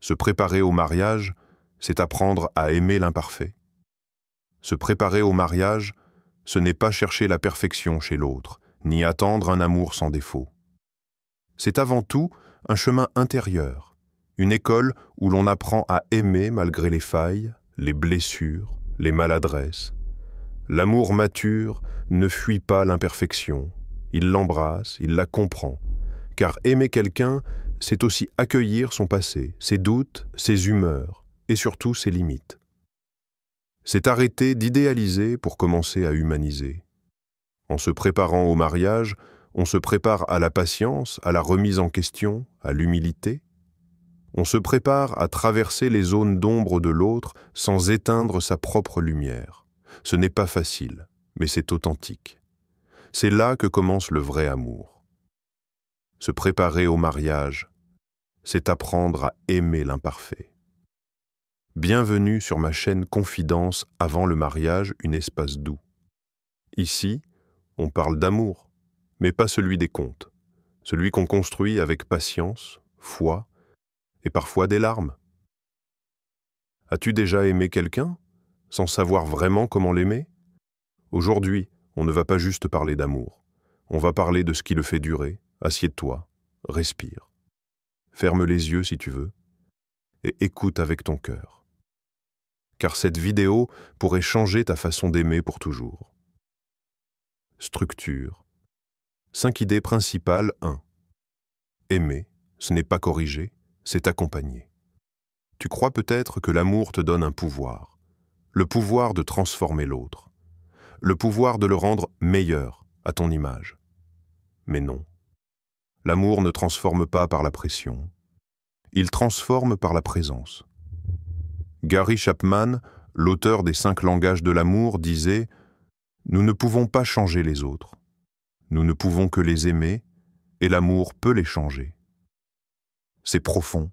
Se préparer au mariage, c'est apprendre à aimer l'imparfait. Se préparer au mariage, ce n'est pas chercher la perfection chez l'autre, ni attendre un amour sans défaut. C'est avant tout un chemin intérieur, une école où l'on apprend à aimer malgré les failles, les blessures, les maladresses. L'amour mature ne fuit pas l'imperfection, il l'embrasse, il la comprend, car aimer quelqu'un, c'est aussi accueillir son passé, ses doutes, ses humeurs et surtout ses limites. C'est arrêter d'idéaliser pour commencer à humaniser. En se préparant au mariage, on se prépare à la patience, à la remise en question, à l'humilité. On se prépare à traverser les zones d'ombre de l'autre sans éteindre sa propre lumière. Ce n'est pas facile, mais c'est authentique. C'est là que commence le vrai amour. Se préparer au mariage, c'est apprendre à aimer l'imparfait. Bienvenue sur ma chaîne Confidence avant le mariage, un espace doux. Ici, on parle d'amour, mais pas celui des contes, celui qu'on construit avec patience, foi et parfois des larmes. As-tu déjà aimé quelqu'un, sans savoir vraiment comment l'aimer? Aujourd'hui, on ne va pas juste parler d'amour, on va parler de ce qui le fait durer. Assieds-toi, respire. Ferme les yeux si tu veux, et écoute avec ton cœur. Car cette vidéo pourrait changer ta façon d'aimer pour toujours. Structure. 5 idées principales. 1. Aimer, ce n'est pas corriger, c'est accompagner. Tu crois peut-être que l'amour te donne un pouvoir, le pouvoir de transformer l'autre, le pouvoir de le rendre meilleur à ton image. Mais non. L'amour ne transforme pas par la pression, il transforme par la présence. Gary Chapman, l'auteur des 5 langages de l'amour, disait « Nous ne pouvons pas changer les autres. Nous ne pouvons que les aimer, et l'amour peut les changer. » C'est profond,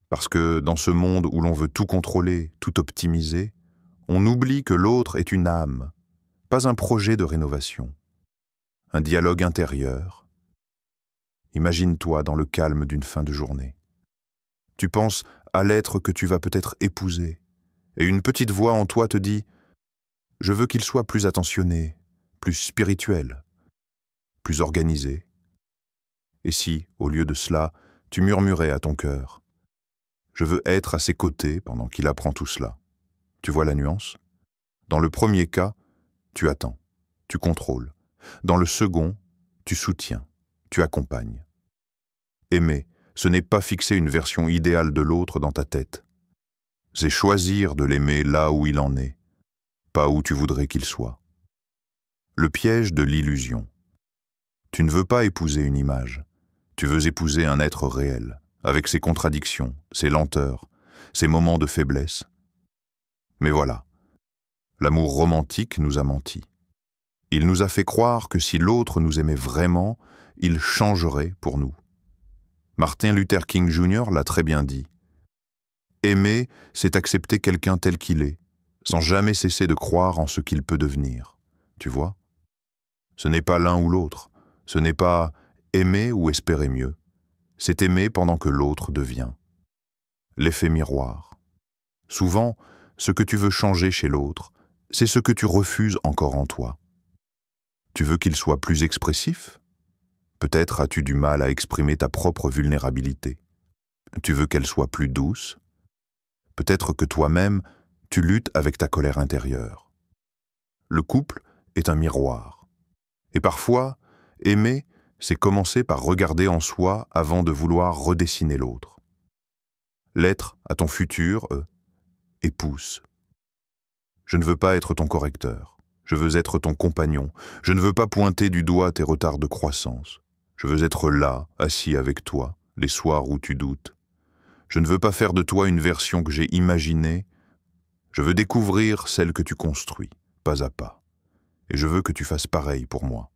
parce que dans ce monde où l'on veut tout contrôler, tout optimiser, on oublie que l'autre est une âme, pas un projet de rénovation, un dialogue intérieur. Imagine-toi dans le calme d'une fin de journée. Tu penses à l'être que tu vas peut-être épouser, et une petite voix en toi te dit « Je veux qu'il soit plus attentionné, plus spirituel, plus organisé. » Et si, au lieu de cela, tu murmurais à ton cœur « Je veux être à ses côtés pendant qu'il apprend tout cela. » Tu vois la nuance? Dans le premier cas, tu attends, tu contrôles. Dans le second, tu soutiens, tu accompagnes. Aimer, ce n'est pas fixer une version idéale de l'autre dans ta tête. C'est choisir de l'aimer là où il en est, pas où tu voudrais qu'il soit. Le piège de l'illusion. Tu ne veux pas épouser une image, tu veux épouser un être réel, avec ses contradictions, ses lenteurs, ses moments de faiblesse. Mais voilà, l'amour romantique nous a menti. Il nous a fait croire que si l'autre nous aimait vraiment, il changerait pour nous. Martin Luther King Jr. l'a très bien dit. Aimer, c'est accepter quelqu'un tel qu'il est, sans jamais cesser de croire en ce qu'il peut devenir. Tu vois? Ce n'est pas l'un ou l'autre, ce n'est pas aimer ou espérer mieux, c'est aimer pendant que l'autre devient. L'effet miroir. Souvent, ce que tu veux changer chez l'autre, c'est ce que tu refuses encore en toi. Tu veux qu'il soit plus expressif? Peut-être as-tu du mal à exprimer ta propre vulnérabilité. Tu veux qu'elle soit plus douce? Peut-être que toi-même, tu luttes avec ta colère intérieure. Le couple est un miroir. Et parfois, aimer, c'est commencer par regarder en soi avant de vouloir redessiner l'autre. L'être à ton futur, épouse. Je ne veux pas être ton correcteur. Je veux être ton compagnon. Je ne veux pas pointer du doigt tes retards de croissance. Je veux être là, assis avec toi, les soirs où tu doutes. Je ne veux pas faire de toi une version que j'ai imaginée. Je veux découvrir celle que tu construis, pas à pas. Et je veux que tu fasses pareil pour moi.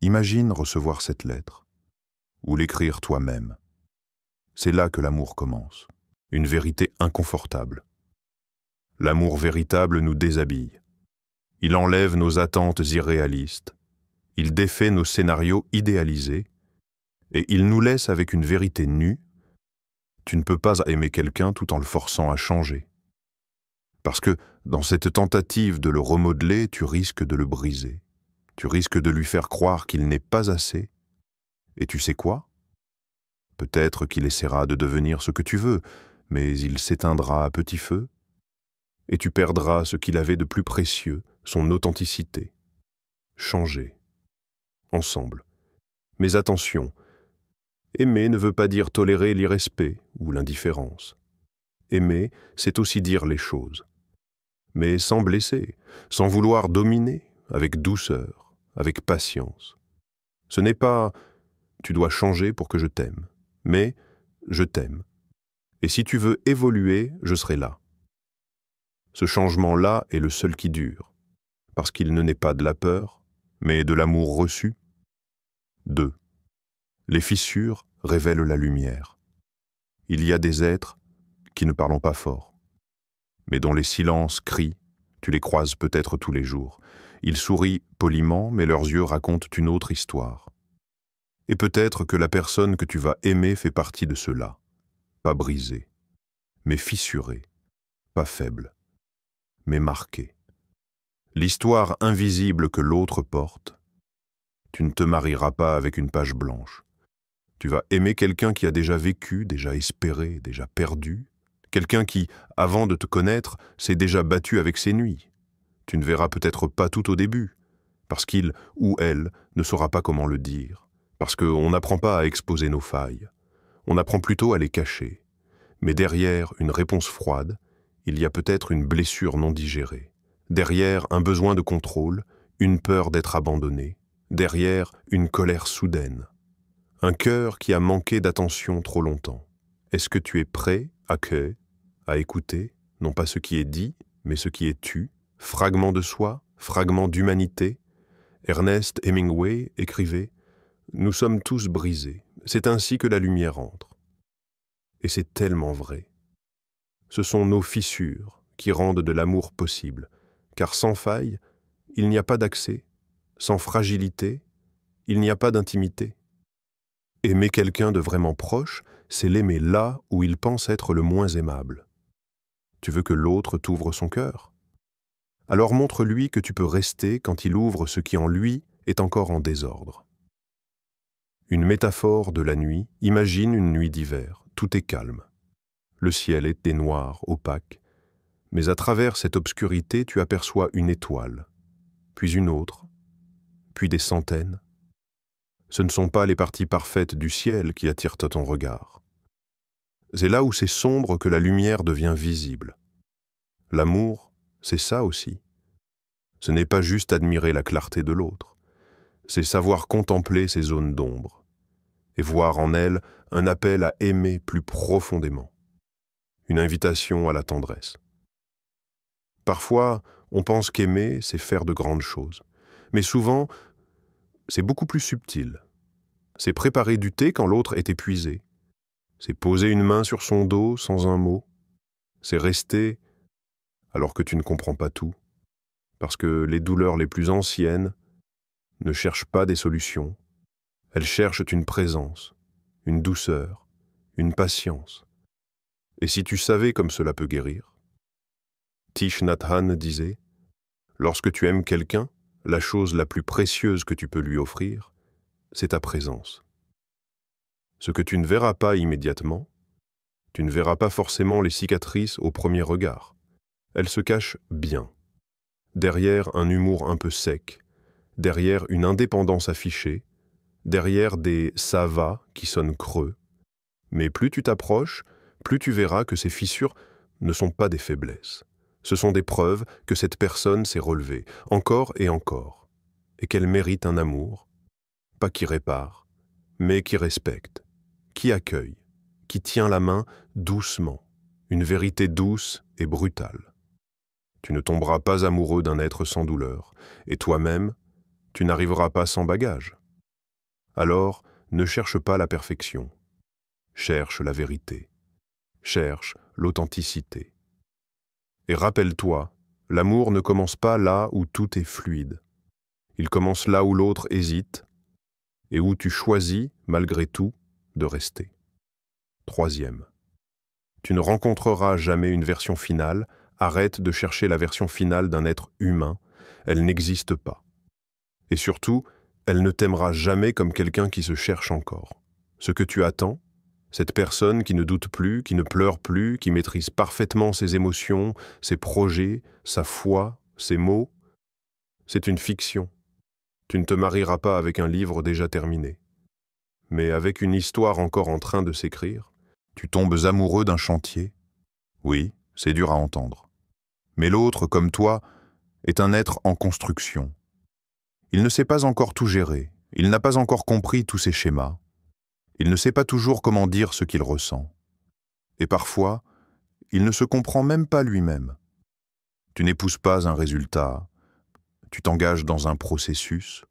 Imagine recevoir cette lettre, ou l'écrire toi-même. C'est là que l'amour commence, une vérité inconfortable. L'amour véritable nous déshabille. Il enlève nos attentes irréalistes. Il défait nos scénarios idéalisés et il nous laisse avec une vérité nue. Tu ne peux pas aimer quelqu'un tout en le forçant à changer. Parce que dans cette tentative de le remodeler, tu risques de le briser. Tu risques de lui faire croire qu'il n'est pas assez. Et tu sais quoi? Peut-être qu'il essaiera de devenir ce que tu veux, mais il s'éteindra à petit feu, et tu perdras ce qu'il avait de plus précieux, son authenticité. Changer. Ensemble. Mais attention, aimer ne veut pas dire tolérer l'irrespect ou l'indifférence. Aimer, c'est aussi dire les choses. Mais sans blesser, sans vouloir dominer, avec douceur, avec patience. Ce n'est pas « tu dois changer pour que je t'aime », mais « je t'aime ». Et si tu veux évoluer, je serai là. Ce changement-là est le seul qui dure, parce qu'il ne naît pas de la peur, mais de l'amour reçu. 2. Les fissures révèlent la lumière. Il y a des êtres qui ne parlent pas fort, mais dont les silences crient, tu les croises peut-être tous les jours. Ils sourient poliment, mais leurs yeux racontent une autre histoire. Et peut-être que la personne que tu vas aimer fait partie de ceux-là, pas brisée, mais fissurée, pas faible, mais marquée. L'histoire invisible que l'autre porte, tu ne te marieras pas avec une page blanche. Tu vas aimer quelqu'un qui a déjà vécu, déjà espéré, déjà perdu, quelqu'un qui, avant de te connaître, s'est déjà battu avec ses nuits. Tu ne verras peut-être pas tout au début, parce qu'il ou elle ne saura pas comment le dire, parce qu'on n'apprend pas à exposer nos failles, on apprend plutôt à les cacher. Mais derrière une réponse froide, il y a peut-être une blessure non digérée. Derrière un besoin de contrôle, une peur d'être abandonné. Derrière une colère soudaine. Un cœur qui a manqué d'attention trop longtemps. Est-ce que tu es prêt à accueillir, à écouter, non pas ce qui est dit, mais ce qui est tu, fragment de soi, fragment d'humanité? Ernest Hemingway écrivait « Nous sommes tous brisés, c'est ainsi que la lumière entre ». Et c'est tellement vrai. Ce sont nos fissures qui rendent de l'amour possible, car sans faille, il n'y a pas d'accès, sans fragilité, il n'y a pas d'intimité. Aimer quelqu'un de vraiment proche, c'est l'aimer là où il pense être le moins aimable. Tu veux que l'autre t'ouvre son cœur? Alors montre-lui que tu peux rester quand il ouvre ce qui en lui est encore en désordre. Une métaphore de la nuit, imagine une nuit d'hiver, tout est calme. Le ciel est noir, opaque, mais à travers cette obscurité, tu aperçois une étoile, puis une autre, puis des centaines. Ce ne sont pas les parties parfaites du ciel qui attirent ton regard. C'est là où c'est sombre que la lumière devient visible. L'amour, c'est ça aussi. Ce n'est pas juste admirer la clarté de l'autre, c'est savoir contempler ces zones d'ombre et voir en elles un appel à aimer plus profondément, une invitation à la tendresse. Parfois, on pense qu'aimer, c'est faire de grandes choses, mais souvent, c'est beaucoup plus subtil. C'est préparer du thé quand l'autre est épuisé. C'est poser une main sur son dos sans un mot. C'est rester alors que tu ne comprends pas tout. Parce que les douleurs les plus anciennes ne cherchent pas des solutions. Elles cherchent une présence, une douceur, une patience. Et si tu savais comme cela peut guérir? Thich Nhat Hanh disait « Lorsque tu aimes quelqu'un, la chose la plus précieuse que tu peux lui offrir, c'est ta présence. Ce que tu ne verras pas immédiatement, tu ne verras pas forcément les cicatrices au premier regard. Elles se cachent bien. Derrière un humour un peu sec, derrière une indépendance affichée, derrière des « ça va » qui sonnent creux. Mais plus tu t'approches, plus tu verras que ces fissures ne sont pas des faiblesses. Ce sont des preuves que cette personne s'est relevée, encore, et qu'elle mérite un amour, pas qui répare, mais qui respecte, qui accueille, qui tient la main doucement, une vérité douce et brutale. Tu ne tomberas pas amoureux d'un être sans douleur, et toi-même, tu n'arriveras pas sans bagage. Alors, ne cherche pas la perfection. Cherche la vérité. Cherche l'authenticité. Et rappelle-toi, l'amour ne commence pas là où tout est fluide. Il commence là où l'autre hésite et où tu choisis, malgré tout, de rester. 3e. Tu ne rencontreras jamais une version finale, arrête de chercher la version finale d'un être humain, elle n'existe pas. Et surtout, elle ne t'aimera jamais comme quelqu'un qui se cherche encore. Ce que tu attends, cette personne qui ne doute plus, qui ne pleure plus, qui maîtrise parfaitement ses émotions, ses projets, sa foi, ses mots, c'est une fiction. Tu ne te marieras pas avec un livre déjà terminé. Mais avec une histoire encore en train de s'écrire, tu tombes amoureux d'un chantier. Oui, c'est dur à entendre. Mais l'autre, comme toi, est un être en construction. Il ne sait pas encore tout gérer, il n'a pas encore compris tous ses schémas. Il ne sait pas toujours comment dire ce qu'il ressent. Et parfois, il ne se comprend même pas lui-même. Tu n'épouses pas un résultat, tu t'engages dans un processus,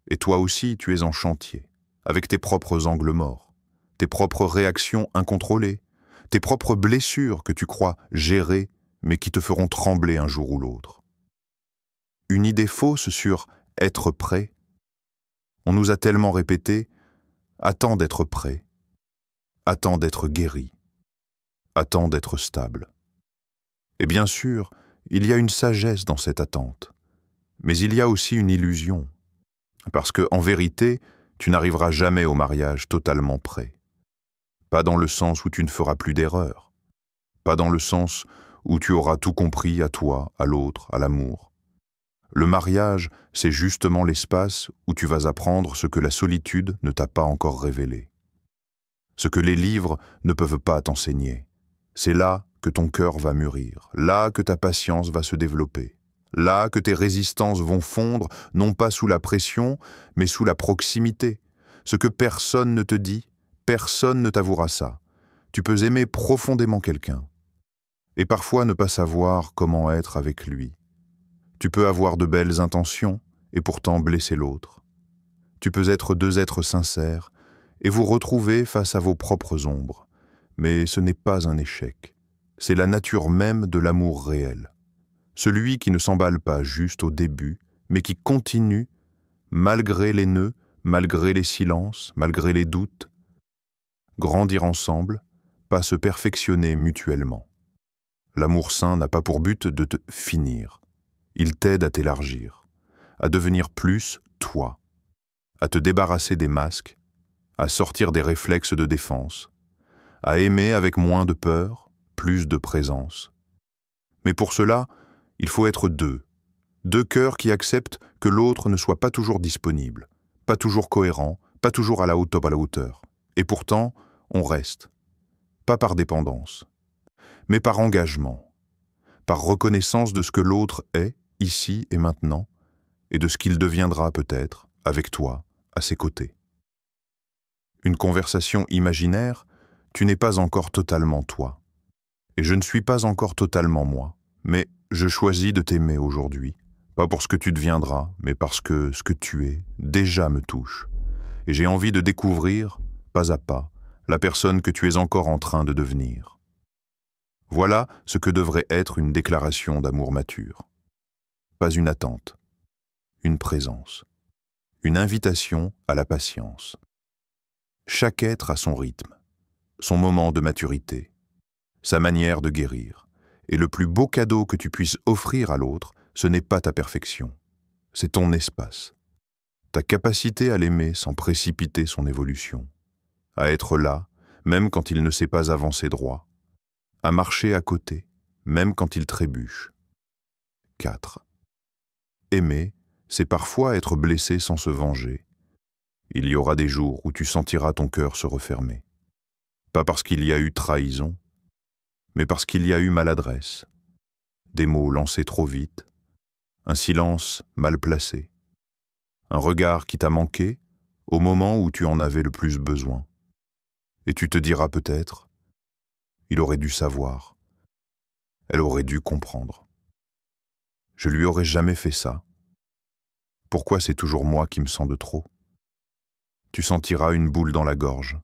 et toi aussi tu es en chantier, avec tes propres angles morts, tes propres réactions incontrôlées, tes propres blessures que tu crois gérer, mais qui te feront trembler un jour ou l'autre. Une idée fausse sur « être prêt », on nous a tellement répété « attends d'être prêt », « attends d'être guéri », « attends d'être stable ». Et bien sûr, il y a une sagesse dans cette attente, mais il y a aussi une illusion, parce que, en vérité, tu n'arriveras jamais au mariage totalement prêt. Pas dans le sens où tu ne feras plus d'erreurs, pas dans le sens où tu auras tout compris à toi, à l'autre, à l'amour. Le mariage, c'est justement l'espace où tu vas apprendre ce que la solitude ne t'a pas encore révélé, ce que les livres ne peuvent pas t'enseigner. C'est là que ton cœur va mûrir, là que ta patience va se développer, là que tes résistances vont fondre, non pas sous la pression, mais sous la proximité. Ce que personne ne te dit, personne ne t'avouera ça. Tu peux aimer profondément quelqu'un, et parfois ne pas savoir comment être avec lui. Tu peux avoir de belles intentions, et pourtant blesser l'autre. Tu peux être deux êtres sincères, et vous retrouver face à vos propres ombres. Mais ce n'est pas un échec. C'est la nature même de l'amour réel. Celui qui ne s'emballe pas juste au début, mais qui continue, malgré les nœuds, malgré les silences, malgré les doutes. Grandir ensemble, pas se perfectionner mutuellement. L'amour sain n'a pas pour but de te finir. Il t'aide à t'élargir, à devenir plus toi, à te débarrasser des masques, à sortir des réflexes de défense, à aimer avec moins de peur, plus de présence. Mais pour cela, il faut être deux cœurs qui acceptent que l'autre ne soit pas toujours disponible, pas toujours cohérent, pas toujours à la hauteur. Et pourtant, on reste, pas par dépendance, mais par engagement, par reconnaissance de ce que l'autre est, ici et maintenant, et de ce qu'il deviendra peut-être, avec toi, à ses côtés. Une conversation imaginaire, tu n'es pas encore totalement toi. Et je ne suis pas encore totalement moi. Mais je choisis de t'aimer aujourd'hui, pas pour ce que tu deviendras, mais parce que ce que tu es déjà me touche. Et j'ai envie de découvrir, pas à pas, la personne que tu es encore en train de devenir. Voilà ce que devrait être une déclaration d'amour mature. Pas une attente, une présence, une invitation à la patience. Chaque être a son rythme, son moment de maturité, sa manière de guérir. Et le plus beau cadeau que tu puisses offrir à l'autre, ce n'est pas ta perfection, c'est ton espace, ta capacité à l'aimer sans précipiter son évolution, à être là, même quand il ne sait pas avancer droit, à marcher à côté, même quand il trébuche. 4. Aimer, c'est parfois être blessé sans se venger. Il y aura des jours où tu sentiras ton cœur se refermer. Pas parce qu'il y a eu trahison, mais parce qu'il y a eu maladresse, des mots lancés trop vite, un silence mal placé, un regard qui t'a manqué au moment où tu en avais le plus besoin. Et tu te diras peut-être, il aurait dû savoir, elle aurait dû comprendre. Je lui aurais jamais fait ça. Pourquoi c'est toujours moi qui me sens de trop? Tu sentiras une boule dans la gorge,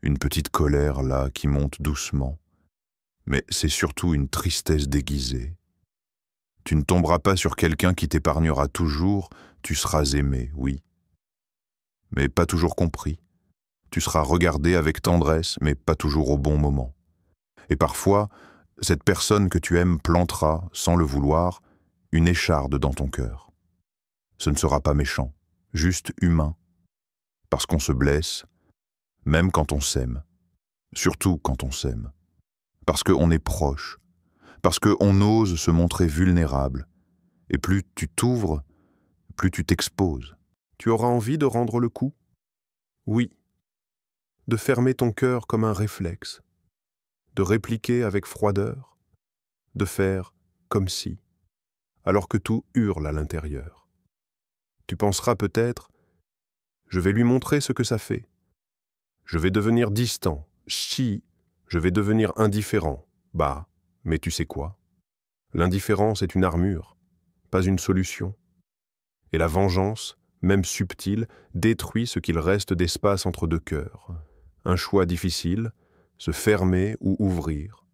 une petite colère là qui monte doucement, mais c'est surtout une tristesse déguisée. Tu ne tomberas pas sur quelqu'un qui t'épargnera toujours, tu seras aimé, oui, mais pas toujours compris. Tu seras regardé avec tendresse, mais pas toujours au bon moment. Et parfois, cette personne que tu aimes plantera, sans le vouloir, une écharde dans ton cœur. Ce ne sera pas méchant, juste humain, parce qu'on se blesse, même quand on s'aime, surtout quand on s'aime, parce qu'on est proche, parce qu'on ose se montrer vulnérable, et plus tu t'ouvres, plus tu t'exposes. Tu auras envie de rendre le coup? Oui. De fermer ton cœur comme un réflexe, de répliquer avec froideur, de faire comme si, alors que tout hurle à l'intérieur. Tu penseras peut-être, je vais lui montrer ce que ça fait. Je vais devenir distant, je vais devenir indifférent. Bah, mais tu sais quoi? L'indifférence est une armure, pas une solution. Et la vengeance, même subtile, détruit ce qu'il reste d'espace entre deux cœurs. Un choix difficile, se fermer ou ouvrir.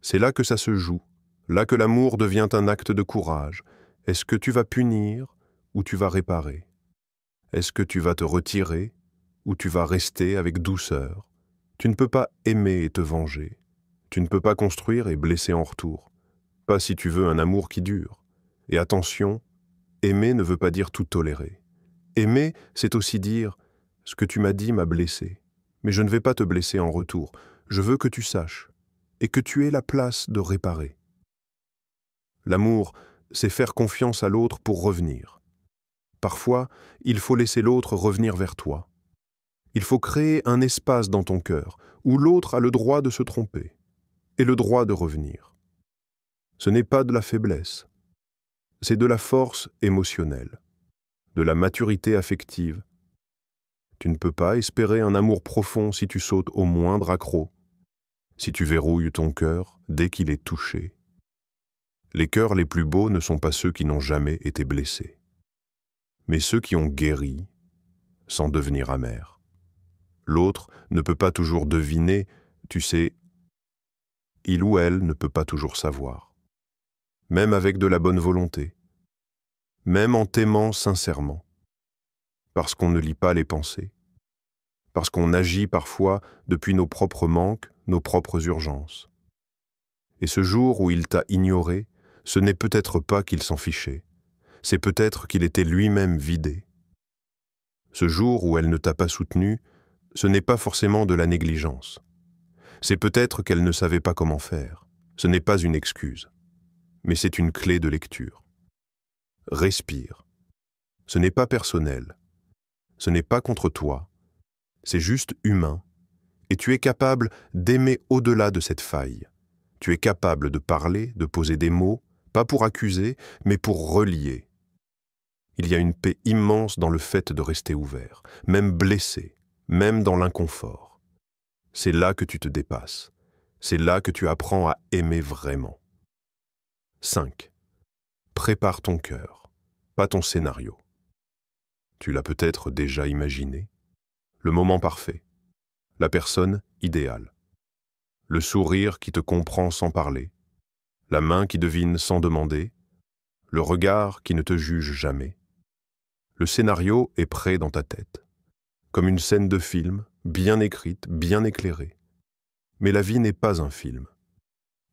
C'est là que ça se joue, là que l'amour devient un acte de courage. Est-ce que tu vas punir ou tu vas réparer? Est-ce que tu vas te retirer ou tu vas rester avec douceur? Tu ne peux pas aimer et te venger. Tu ne peux pas construire et blesser en retour. Pas si tu veux un amour qui dure. Et attention, aimer ne veut pas dire tout tolérer. Aimer, c'est aussi dire « ce que tu m'as dit m'a blessé, mais je ne vais pas te blesser en retour. Je veux que tu saches et que tu aies la place de réparer. » L'amour, c'est faire confiance à l'autre pour revenir. Parfois, il faut laisser l'autre revenir vers toi. Il faut créer un espace dans ton cœur où l'autre a le droit de se tromper et le droit de revenir. Ce n'est pas de la faiblesse, c'est de la force émotionnelle, de la maturité affective. Tu ne peux pas espérer un amour profond si tu sautes au moindre accroc, si tu verrouilles ton cœur dès qu'il est touché. Les cœurs les plus beaux ne sont pas ceux qui n'ont jamais été blessés, mais ceux qui ont guéri sans devenir amers. L'autre ne peut pas toujours deviner, tu sais, il ou elle ne peut pas toujours savoir, même avec de la bonne volonté, même en t'aimant sincèrement, parce qu'on ne lit pas les pensées, parce qu'on agit parfois depuis nos propres manques, nos propres urgences. Et ce jour où il t'a ignoré, ce n'est peut-être pas qu'il s'en fichait, c'est peut-être qu'il était lui-même vidé. Ce jour où elle ne t'a pas soutenu, ce n'est pas forcément de la négligence. C'est peut-être qu'elle ne savait pas comment faire. Ce n'est pas une excuse, mais c'est une clé de lecture. Respire. Ce n'est pas personnel. Ce n'est pas contre toi. C'est juste humain. Et tu es capable d'aimer au-delà de cette faille. Tu es capable de parler, de poser des mots, pas pour accuser, mais pour relier. Il y a une paix immense dans le fait de rester ouvert, même blessé, même dans l'inconfort. C'est là que tu te dépasses. C'est là que tu apprends à aimer vraiment. 5. Prépare ton cœur, pas ton scénario. Tu l'as peut-être déjà imaginé. Le moment parfait, la personne idéale, le sourire qui te comprend sans parler, la main qui devine sans demander, le regard qui ne te juge jamais. Le scénario est prêt dans ta tête, comme une scène de film, bien écrite, bien éclairée. Mais la vie n'est pas un film.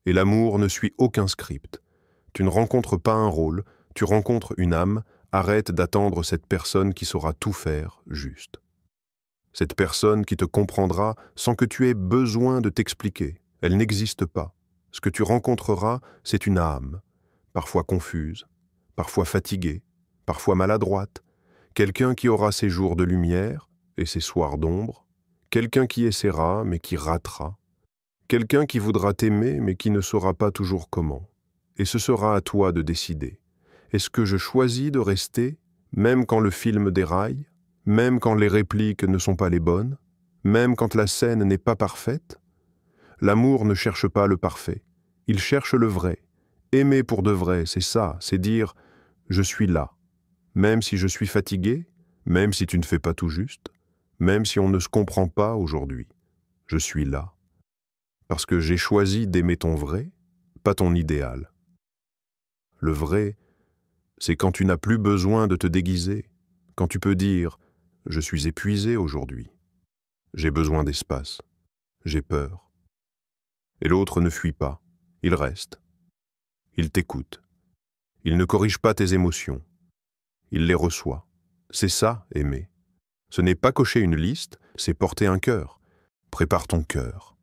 Et l'amour ne suit aucun script. Tu ne rencontres pas un rôle, tu rencontres une âme. Arrête d'attendre cette personne qui saura tout faire juste. Cette personne qui te comprendra sans que tu aies besoin de t'expliquer. Elle n'existe pas. Ce que tu rencontreras, c'est une âme, parfois confuse, parfois fatiguée, parfois maladroite, quelqu'un qui aura ses jours de lumière et ses soirs d'ombre, quelqu'un qui essaiera mais qui ratera, quelqu'un qui voudra t'aimer mais qui ne saura pas toujours comment. Et ce sera à toi de décider. Est-ce que je choisis de rester, même quand le film déraille, même quand les répliques ne sont pas les bonnes, même quand la scène n'est pas parfaite? L'amour ne cherche pas le parfait, il cherche le vrai. Aimer pour de vrai, c'est ça, c'est dire « je suis là ». Même si je suis fatigué, même si tu ne fais pas tout juste, même si on ne se comprend pas aujourd'hui, je suis là. Parce que j'ai choisi d'aimer ton vrai, pas ton idéal. Le vrai, c'est quand tu n'as plus besoin de te déguiser, quand tu peux dire « je suis épuisé aujourd'hui, j'ai besoin d'espace, j'ai peur ». Et l'autre ne fuit pas, il reste. Il t'écoute. Il ne corrige pas tes émotions. Il les reçoit. C'est ça, aimer. Ce n'est pas cocher une liste, c'est porter un cœur. Prépare ton cœur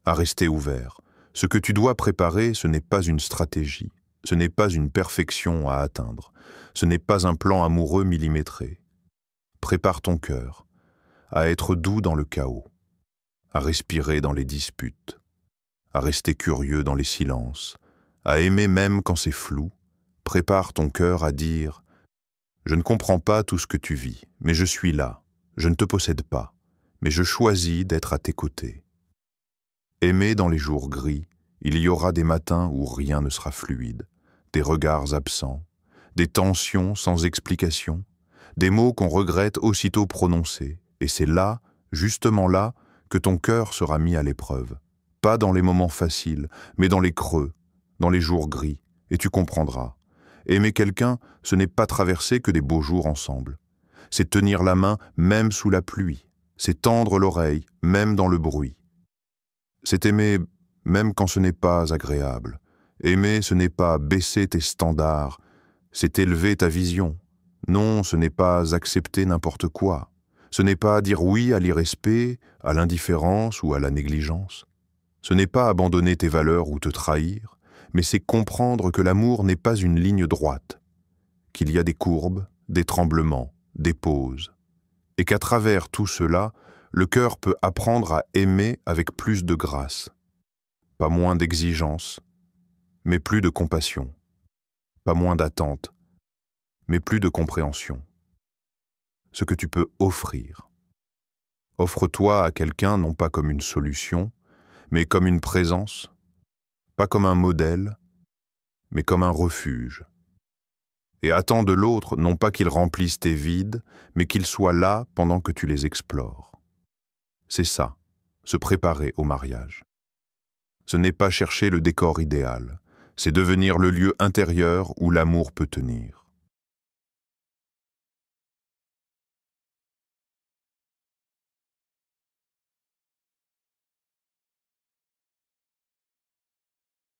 à rester ouvert. Ce que tu dois préparer, ce n'est pas une stratégie, ce n'est pas une perfection à atteindre, ce n'est pas un plan amoureux millimétré. Prépare ton cœur à être doux dans le chaos, à respirer dans les disputes, à rester curieux dans les silences, à aimer même quand c'est flou. Prépare ton cœur à dire « Je ne comprends pas tout ce que tu vis, mais je suis là, je ne te possède pas, mais je choisis d'être à tes côtés. » Aimer dans les jours gris, il y aura des matins où rien ne sera fluide, des regards absents, des tensions sans explication, des mots qu'on regrette aussitôt prononcés, et c'est là, justement là, que ton cœur sera mis à l'épreuve. Pas dans les moments faciles, mais dans les creux, dans les jours gris, et tu comprendras. Aimer quelqu'un, ce n'est pas traverser que des beaux jours ensemble. C'est tenir la main même sous la pluie, c'est tendre l'oreille même dans le bruit. C'est aimer même quand ce n'est pas agréable. Aimer, ce n'est pas baisser tes standards, c'est élever ta vision. Non, ce n'est pas accepter n'importe quoi. Ce n'est pas dire oui à l'irrespect, à l'indifférence ou à la négligence. Ce n'est pas abandonner tes valeurs ou te trahir, mais c'est comprendre que l'amour n'est pas une ligne droite, qu'il y a des courbes, des tremblements, des pauses, et qu'à travers tout cela, le cœur peut apprendre à aimer avec plus de grâce, pas moins d'exigence, mais plus de compassion, pas moins d'attente, mais plus de compréhension. Ce que tu peux offrir. Offre-toi à quelqu'un non pas comme une solution, mais comme une présence, pas comme un modèle, mais comme un refuge. Et attends de l'autre non pas qu'il remplisse tes vides, mais qu'il soit là pendant que tu les explores. C'est ça, se préparer au mariage. Ce n'est pas chercher le décor idéal, c'est devenir le lieu intérieur où l'amour peut tenir.